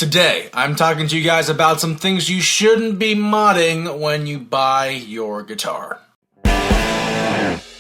Today, I'm talking to you guys about some things you shouldn't be modding when you buy your guitar.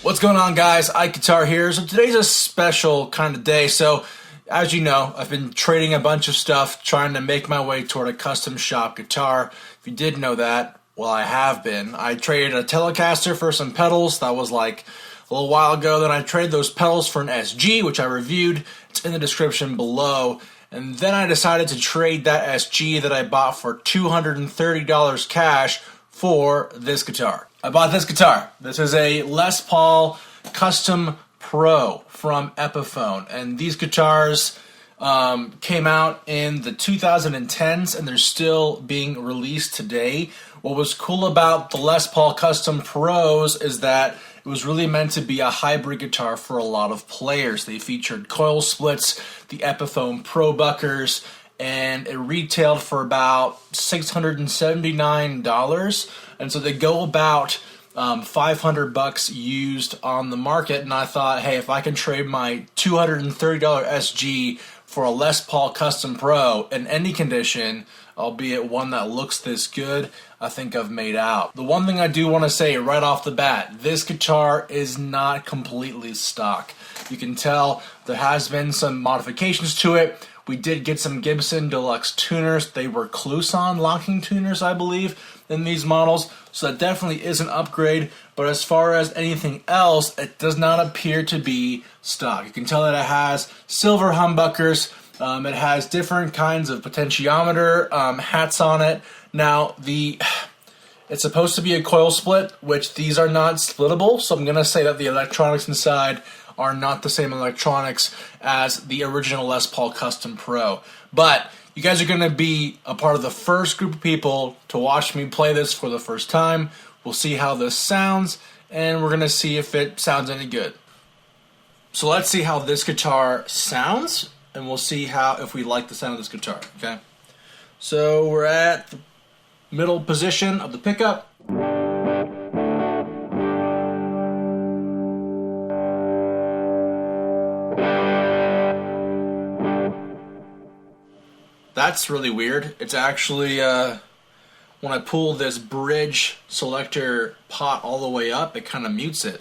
What's going on, guys? IkeGuitar here. So today's a special kind of day. So as you know, I've been trading a bunch of stuff, trying to make my way toward a custom shop guitar. If you did know that, well, I have been. I traded a Telecaster for some pedals. That was like a little while ago. Then I traded those pedals for an SG, which I reviewed. It's in the description below. And then I decided to trade that SG that I bought for $230 cash for this guitar. I bought this guitar. This is a Les Paul Custom Pro from Epiphone. And these guitars came out in the 2010s and they're still being released today. What was cool about the Les Paul Custom Pros is that it was really meant to be a hybrid guitar for a lot of players. They featured coil splits, the Epiphone Pro Buckers, and it retailed for about $679. And so they go about $500 used on the market. And I thought, hey, if I can trade my $230 SG for a Les Paul Custom Pro in any condition, albeit one that looks this good, I think I've made out. The one thing I do want to say right off the bat, this guitar is not completely stock. You can tell there has been some modifications to it. We did get some Gibson Deluxe tuners. They were Kluson locking tuners, I believe, in these models. So that definitely is an upgrade. But as far as anything else, it does not appear to be stock. You can tell that it has silver humbuckers. It has different kinds of potentiometer hats on it. Now, it's supposed to be a coil split, which these are not splittable, so I'm going to say that the electronics inside are not the same electronics as the original Les Paul Custom Pro. But you guys are going to be a part of the first group of people to watch me play this for the first time. We'll see how this sounds, and we're going to see if it sounds any good. So let's see how this guitar sounds, and we'll see if we like the sound of this guitar, okay? So we're at the middle position of the pickup. That's really weird. It's actually, when I pull this bridge selector pot all the way up, it kind of mutes it.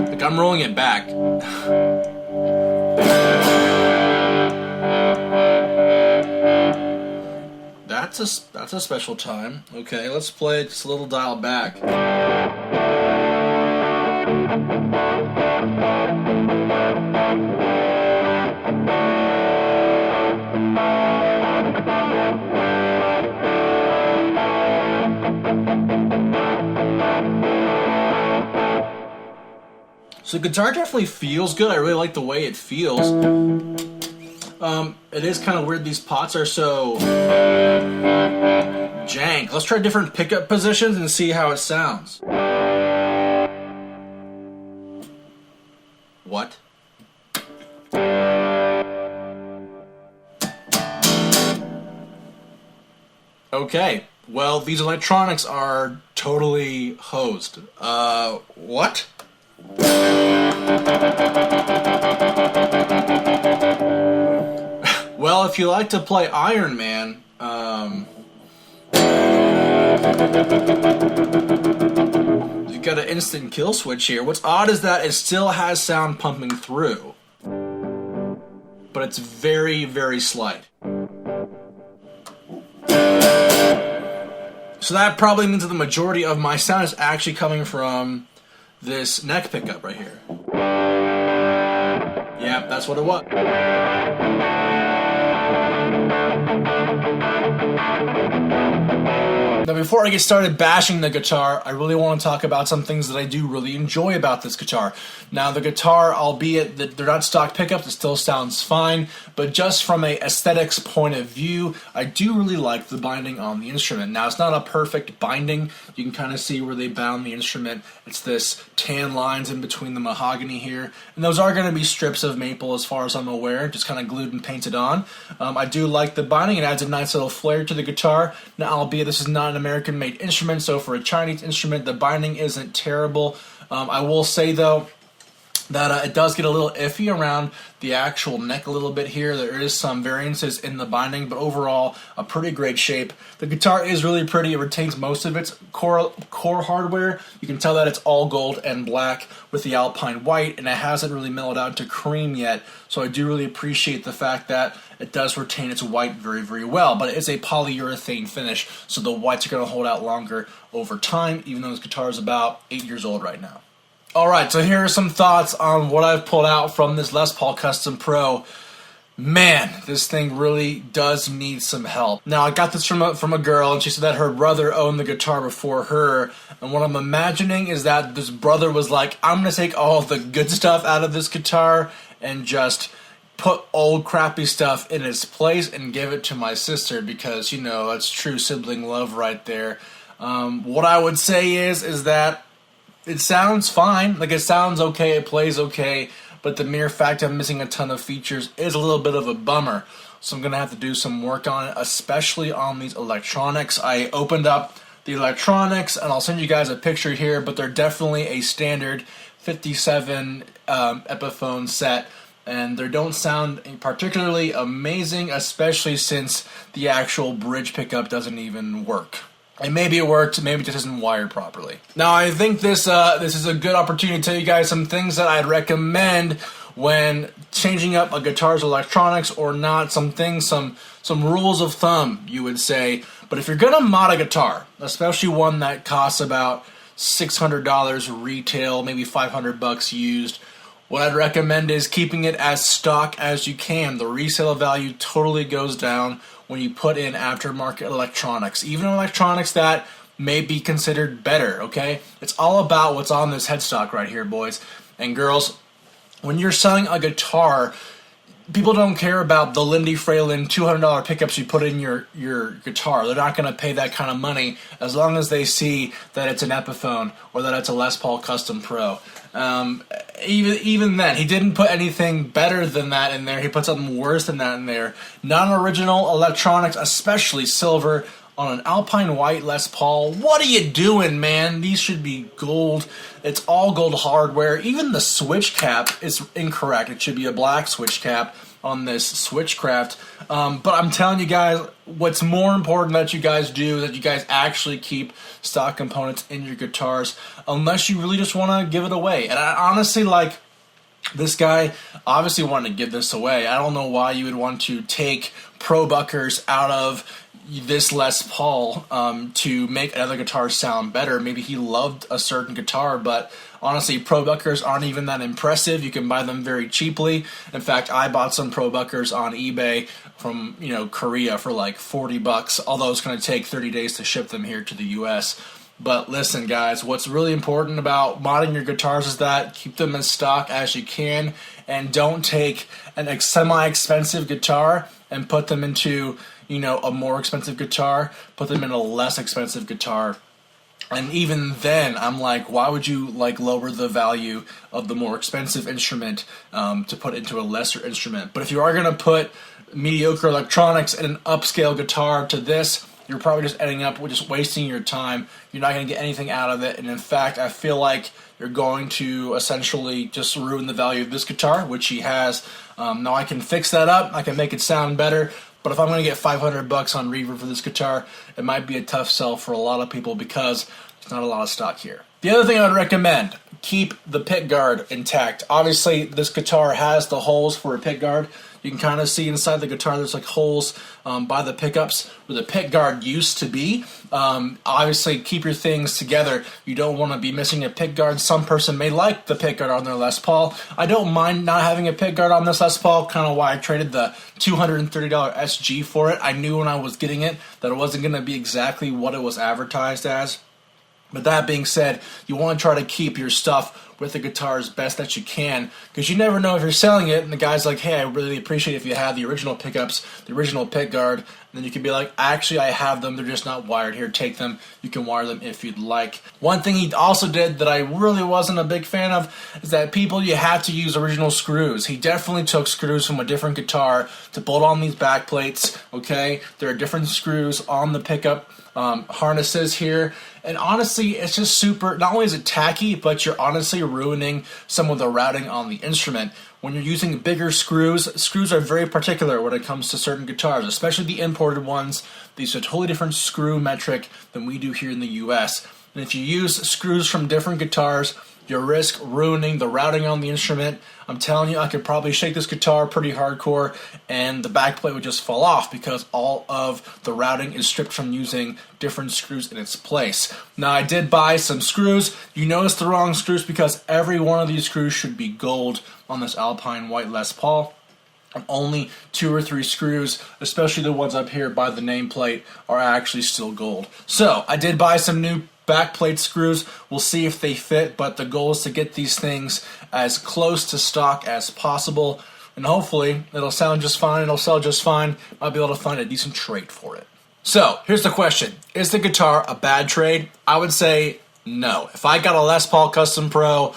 Like I'm rolling it back. That's a special time. Okay, let's play it just a little dial back. So the guitar definitely feels good. I really like the way it feels. It is kind of weird these pots are so jank. Let's try different pickup positions and see how it sounds. What? Okay, well, these electronics are totally hosed. What? Well, if you like to play Iron Man, you've got an instant kill switch here. What's odd is that it still has sound pumping through, but it's very, very slight. So that probably means that the majority of my sound is actually coming from this neck pickup right here. Yeah, that's what it was. Now, before I get started bashing the guitar, I really want to talk about some things that I do really enjoy about this guitar. Now, the guitar, albeit that they're not stock pickups, it still sounds fine, but just from a aesthetics point of view, I do really like the binding on the instrument. Now, it's not a perfect binding. You can kind of see where they bound the instrument. It's this tan lines in between the mahogany here, and those are going to be strips of maple as far as I'm aware, just kind of glued and painted on. I do like the binding. It adds a nice little flair to the guitar. Now, albeit this is not an American-made instrument, so for a Chinese instrument, the binding isn't terrible. I will say, though, that it does get a little iffy around the actual neck a little bit here. There is some variances in the binding, but overall a pretty great shape. The guitar is really pretty. It retains most of its core hardware. You can tell that it's all gold and black with the Alpine white, and it hasn't really mellowed out to cream yet. So I do really appreciate the fact that it does retain its white very, very well. But it is a polyurethane finish, so the whites are going to hold out longer over time, even though this guitar is about 8 years old right now. Alright, so here are some thoughts on what I've pulled out from this Les Paul Custom Pro. Man, this thing really does need some help. Now, I got this from a girl, and she said that her brother owned the guitar before her, and what I'm imagining is that this brother was like, I'm going to take all the good stuff out of this guitar and just put old crappy stuff in its place and give it to my sister, because, you know, that's true sibling love right there. What I would say is that it sounds fine, like it sounds okay, it plays okay, but the mere fact I'm missing a ton of features is a little bit of a bummer. So I'm going to have to do some work on it, especially on these electronics. I opened up the electronics, and I'll send you guys a picture here, but they're definitely a standard 57 Epiphone set, and they don't sound particularly amazing, especially since the actual bridge pickup doesn't even work. And maybe it worked, maybe it just isn't wired properly. Now, I think this is a good opportunity to tell you guys some things that I'd recommend when changing up a guitar's electronics or not. Some things, some rules of thumb, you would say. But if you're gonna mod a guitar, especially one that costs about $600 retail, maybe $500 used, what I'd recommend is keeping it as stock as you can. The resale value totally goes down when you put in aftermarket electronics, even electronics that may be considered better, okay? It's all about what's on this headstock right here, boys and girls. When you're selling a guitar, people don't care about the Lindy Fralin $200 pickups you put in your guitar. They're not going to pay that kind of money as long as they see that it's an Epiphone or that it's a Les Paul Custom Pro. Even then, he didn't put anything better than that in there. He put something worse than that in there. Non-original electronics, especially silver, on an Alpine white Les Paul. What are you doing, man? These should be gold. It's all gold hardware. Even the switch cap is incorrect. It should be a black switch cap on this Switchcraft. But I'm telling you guys, what's more important that you guys do, that you guys actually keep stock components in your guitars, unless you really just want to give it away. And I honestly, like, this guy obviously wanted to give this away. I don't know why you would want to take Pro Buckers out of this Les Paul to make another guitar sound better. Maybe he loved a certain guitar, but honestly, Pro Buckers aren't even that impressive. You can buy them very cheaply. In fact, I bought some Pro Buckers on eBay from, you know, Korea for like $40, although it's going to take 30 days to ship them here to the US. But listen, guys, what's really important about modding your guitars is that keep them in stock as you can, and don't take a semi-expensive guitar and put them into, you know, a more expensive guitar. Put them in a less expensive guitar. And even then, I'm like, why would you like lower the value of the more expensive instrument to put into a lesser instrument? But if you are going to put mediocre electronics in an upscale guitar to this, you're probably just ending up with just wasting your time. You're not going to get anything out of it. And in fact, I feel like you're going to essentially just ruin the value of this guitar, which he has. Now I can fix that up. I can make it sound better. But if I'm going to get $500 on Reverb for this guitar, it might be a tough sell for a lot of people because there's not a lot of stock here. The other thing I would recommend, keep the pick guard intact. Obviously, this guitar has the holes for a pick guard. You can kind of see inside the guitar there's like holes by the pickups where the pick guard used to be. Obviously, keep your things together. You don't want to be missing a pick guard. Some person may like the pick guard on their Les Paul. I don't mind not having a pick guard on this Les Paul, kind of why I traded the $230 SG for it. I knew when I was getting it that it wasn't going to be exactly what it was advertised as. But that being said, you want to try to keep your stuff with the guitar as best that you can, because you never know if you're selling it and the guy's like, hey, I really appreciate if you had the original pickups, the original pick guard, and then you can be like, actually I have them, they're just not wired. Here, take them. You can wire them if you'd like. One thing he also did that I really wasn't a big fan of is that people, you have to use original screws. He definitely took screws from a different guitar to bolt on these back plates, okay? There are different screws on the pickup harnesses here, and honestly it's just super, not only is it tacky, but you're honestly ruining some of the routing on the instrument. When you're using bigger screws are very particular when it comes to certain guitars, especially the imported ones. These are a totally different screw metric than we do here in the US, and if you use screws from different guitars, you risk ruining the routing on the instrument. I'm telling you, I could probably shake this guitar pretty hardcore and the backplate would just fall off because all of the routing is stripped from using different screws in its place. Now, I did buy some screws. You notice the wrong screws because every one of these screws should be gold on this Alpine White Les Paul. And only 2 or 3 screws, especially the ones up here by the nameplate, are actually still gold. So, I did buy some new backplate screws. We'll see if they fit, but the goal is to get these things as close to stock as possible, and hopefully it'll sound just fine, it'll sell just fine. I'll be able to find a decent trade for it. So, here's the question. Is the guitar a bad trade? I would say no. If I got a Les Paul Custom Pro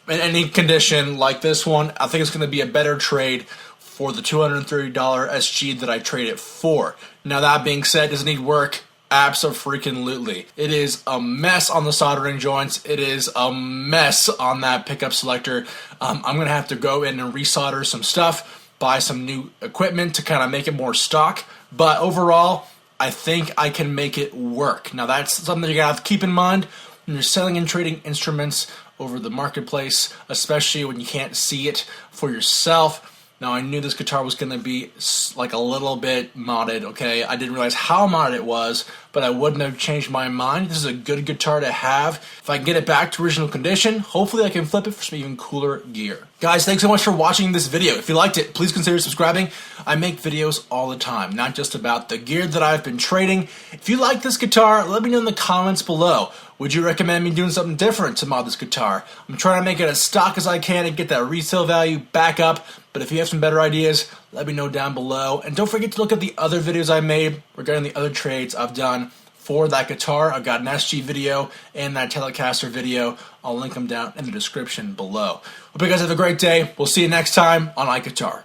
in any condition like this one, I think it's going to be a better trade for the $230 SG that I trade it for. Now, that being said, does it need work? Abso-freaking-lutely. It is a mess on the soldering joints. It is a mess on that pickup selector. I'm going to have to go in and resolder some stuff, buy some new equipment to kind of make it more stock. But overall, I think I can make it work. Now, that's something you got to have to keep in mind when you're selling and trading instruments over the marketplace, especially when you can't see it for yourself. Now, I knew this guitar was going to be like a little bit modded, okay? I didn't realize how modded it was, but I wouldn't have changed my mind. This is a good guitar to have. If I can get it back to original condition, hopefully I can flip it for some even cooler gear. Guys, thanks so much for watching this video. If you liked it, please consider subscribing. I make videos all the time, not just about the gear that I've been trading. If you like this guitar, let me know in the comments below. Would you recommend me doing something different to mod this guitar? I'm trying to make it as stock as I can and get that resale value back up. But if you have some better ideas, let me know down below. And don't forget to look at the other videos I made regarding the other trades I've done for that guitar. I've got an SG video and that Telecaster video. I'll link them down in the description below. Hope you guys have a great day. We'll see you next time on IkeGuitar.